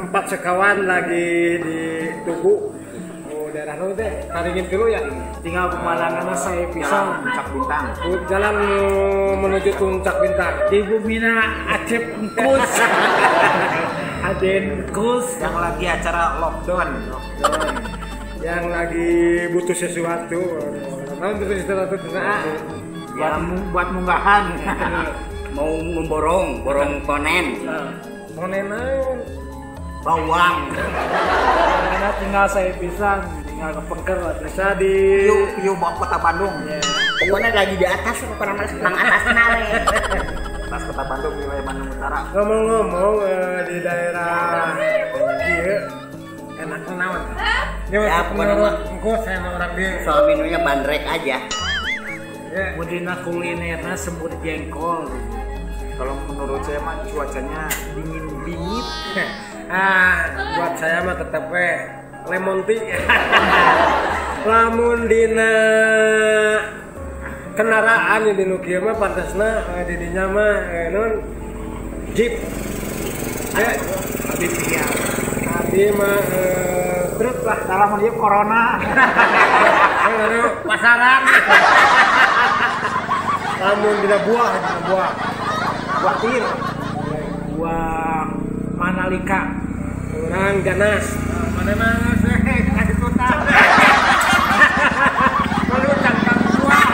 Empat sekawan lagi di Tugu. Daerah lu teh taringin dulu ya. Tinggal pemandangannya saya pisang. Puncak Bintang. Jalan menuju Puncak Bintang. Di Bumina Acep Engkus. Aden Engkus. Yang lagi acara lockdown. Yang lagi butuh sesuatu. Mau butuh sesuatu buat munggahan. Mau borong konen. Konen aja. Bawang. Karena tinggal saya pisang, tinggal ke Pengker lah. Bisa di Yuk bawa kota Bandung. Pokoknya lagi di atas, pokoknya nang atas nawe. Atas kota Bandung, wilayah Bandung Utara. ngomong-ngomong di daerah Kieu enak naon. Ya, pokoknya engko saya orang dia. Soal minunya bandrek aja. Ya, Budina kulinernya semur jengkol. Kalau menurut saya mah cuacanya dingin bingit. Buat saya mah tetep lemon tea. Lamun dina kendaraan di nu kieu mah pantesna di dinya mah non jeep. Ya, Habis dia. abi mah truk lah. Dalam dia corona. Anu pasaran. Lamun dina buah. Buah tir. Buah Manalika. Orang ganas. Mana ganas kasih kota. Lalu cangkang buah.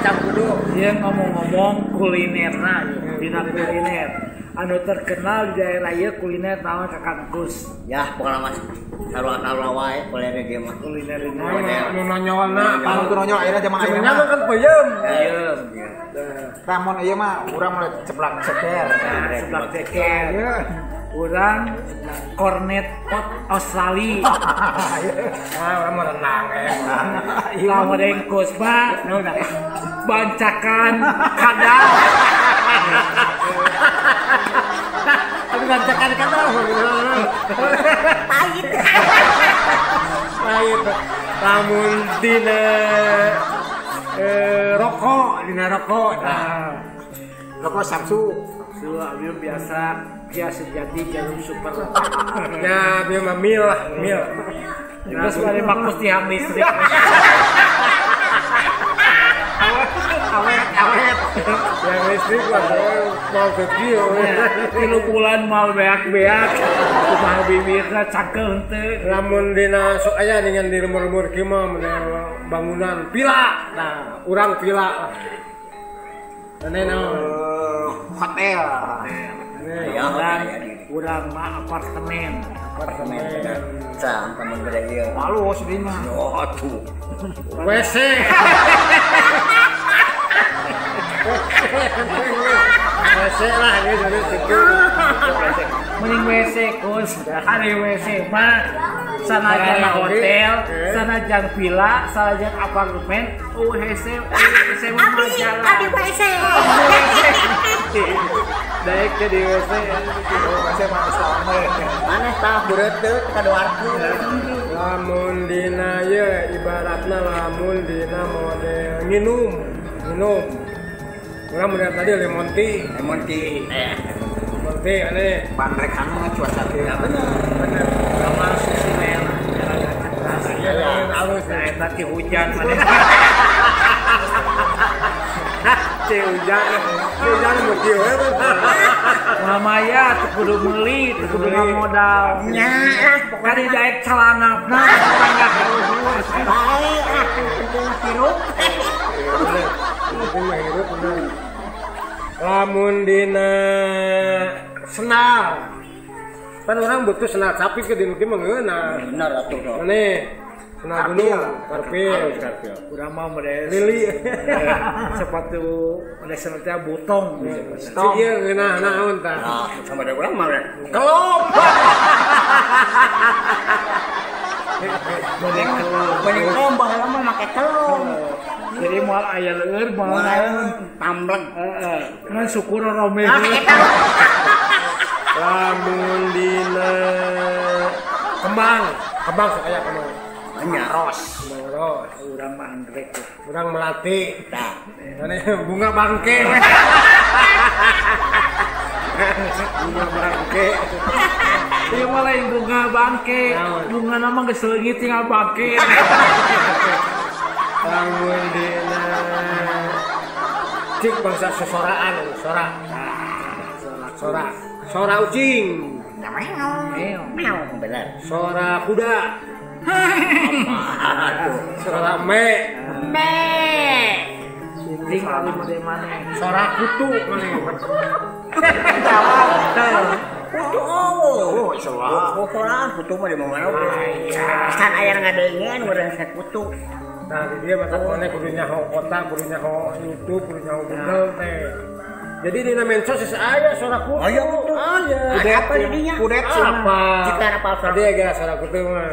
Campudu. Dia ngomong-ngomong kulinerna, dina kuliner. Anu terkenal di daerah ieu kuliner naon Kakang Kus. Ya, pokoknya mas sarua-sarua wae kulinernya dia mah. Kuliner ini. Nu nonyolna. Kalau tuh nonyol akhirnya zaman ayeuna Sebenarnya mah. kan peuyeum. Iya. Ramun ieu mah urang mulai ceplak ceker. Sebelah ceker. Urang cornet pot Australia. Orang mau renang Lawan engkos Pak. Bancakan kadal. Tapi bancakan kata. Pahit. Pahit. Lamun dina rokok. Rokok Samsu. Sudah ambil biasa kia sejati jarum super. Ya, biar mah mil. Terus dari makus tiang listrik. Awet. Yang listrik lah, mau ke kieu. Tilu bulan mal beak-beak. Kumaha bibirna cangkel henteu. Lamun dina sok aya dengan di lumur-lumur kieu mah bangunan villa. Nah, urang villa. Ane naon? Hotel. Ya, Urang mah apartemen. Temen gede ieu. Malu sedih mah. Oh, tuh. WC. WC lah gitu jadi situ. Mending WC Kus. Hari WC mah sanajan hotel, sanajan villa, sanajan apartemen, WC mah jalan. Adi WC. Daek ke di WC. Saya mah Islam. Mana tah bureuteuh kadoarkeun. Lamun dina ye ibaratna lamun dina model minum. Urang model tadi lemon tea. Lemon tea. Lemon tea ane. Bandrek anu cuaca teh. Bener. Sama susu merah. Ya, halus. Nah, eta ti hujan maneh. Hujan mau kieu we. Mamaya teu kudu meuli, teu kudu ngamodal. Nya, Kari daek celanapna tangga kaluhur. bae penting hirup. Penting mah hirup bener. Lamun dina senal. Kan orang butuh senal sapi ke dinu kieu mah ngeunah. Bener atuh dong. Ane senal gunung, karpil. Urang mah model Lili. sepatu model teh butong. Si ieu ngeunah naon tah? Nah, sama ada urang mah. Kelop. Model kelong. Banyak lombang lama make kelong. Jadi moal aya leueur, moal naon. Tambleng. Heeh. Kan syukur rome. Lamun dina kembang sok aya kembang. Banyak. Ros. Bangros. Urang mah anggrek. Urang melati. Tah. Ini bunga bangke. Bunga bangke. Ieu mah lain bunga bangke. Naon? Bunga nama geus leungit tinggal bangke. Lamun dina cik bangsa sesoraan, sora ucing, Meow bener. sora kuda, sora me, Sing kali mode maneh. sora kutu maneh. Kutu Oh, salah. kutu mah di mana oke. San aya ngadengen urang sa kutu. Nah, di dia mata maneh kudu nyaho otak, kudu nyaho YouTube, kudu nyaho Google teh. Jadi dina mensos aya sora kutu. Aya kutu. Aya. Ada apa di dinya? Kudet Apa? Kita apa sora Dia gak sora kutu mah.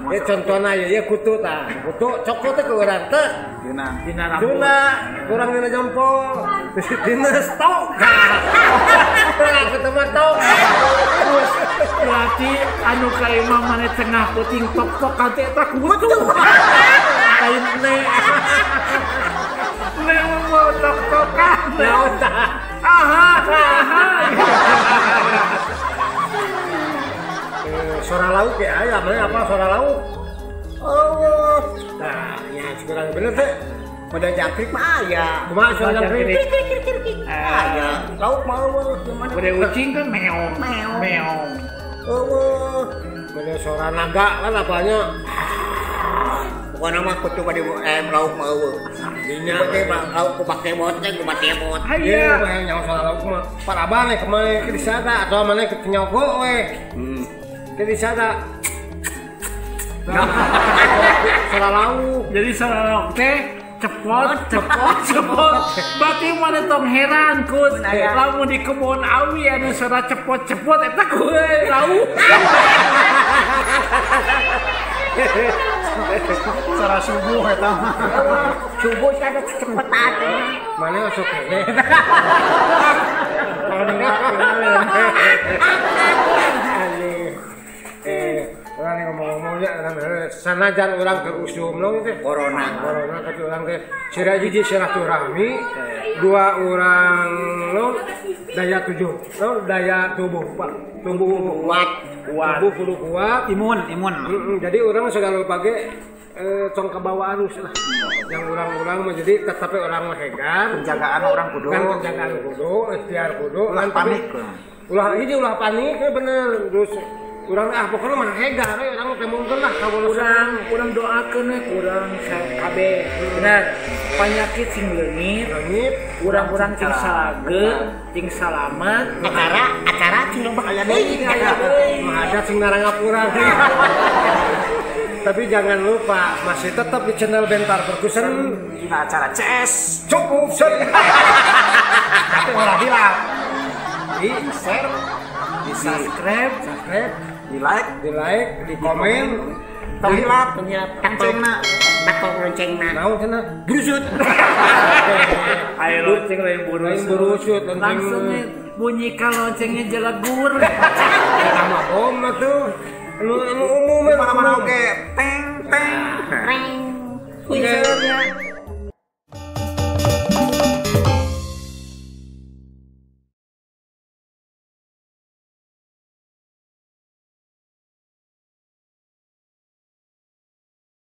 Ieu contohna ya kutu tah. Kutu cokot teh ke urang teh. Dina rambut. Duna, kurang dina jempol, dina stok. Kurang ketemu stok. Berarti anu ka imam maneh tengah puting tok-tok kate eta kutu. Kain ne. Ne mau tok-tokan. Naon tah? Aha. Sora lauk ya, aya mana apa sora lauk? Oh, Nah, ya sekarang bener teh. pada jangkrik mah aya. Kumaha sora jangkrik? Aya. Lauk mau gimana? Bude ucing kan meong. Meong. Oh, Mana sora naga kan apanya? bukan nama kutu pada lauk mau. Dinya Pakai lauk ku pakai boteng ku mati bot. Iya, Aya. yang sora lauk mah. Parabane kemarin ke disada atau mana ke nyogok we. Ke disada. Sora lauk. Jadi salah teh cepot. Berarti mana tong heran kus. Lamun di kebun awi anu sora cepot eta kuwe lauk. Cara subuh eta mah. Subuh kada kecepatan. Mana masuk kene? Orang yang ngomong-ngomongnya sanajan orang ke usum no teh corona tapi orang teh sira hiji silaturahmi dua orang no daya tubuh Pak tubuh Kuat. tubuh kudu kuat Imun. jadi orang segala pagi tong kebawa arus lah yang orang-orang mah jadi tetapi orang mah hegan Penjagaan orang kudu. kan penjagaan kudu ikhtiar kudu Ulah kan panik. ulah panik bener terus urang pokoknya mah hegar urang teh mungkin lah Urang doakeun we urang kabeh. Bener. Penyakit sing leungit, langit urang-urang cing salage, cing salamet. Acara cing loba aya deui. ada sing narangapura tapi jangan lupa masih tetap di channel Bentar Perkusen Dina acara CS. cukup sen Tapi ulah bilang. di share Di subscribe, di like, di komen terhilap, Loncengna. Bakal loncengna. mau cenah brusut Ayo lonceng lain lain berusut Langsung nih bunyikan loncengnya jelegur. sama om tuh anu umum mana-mana oke. Teng. Reng. Oke.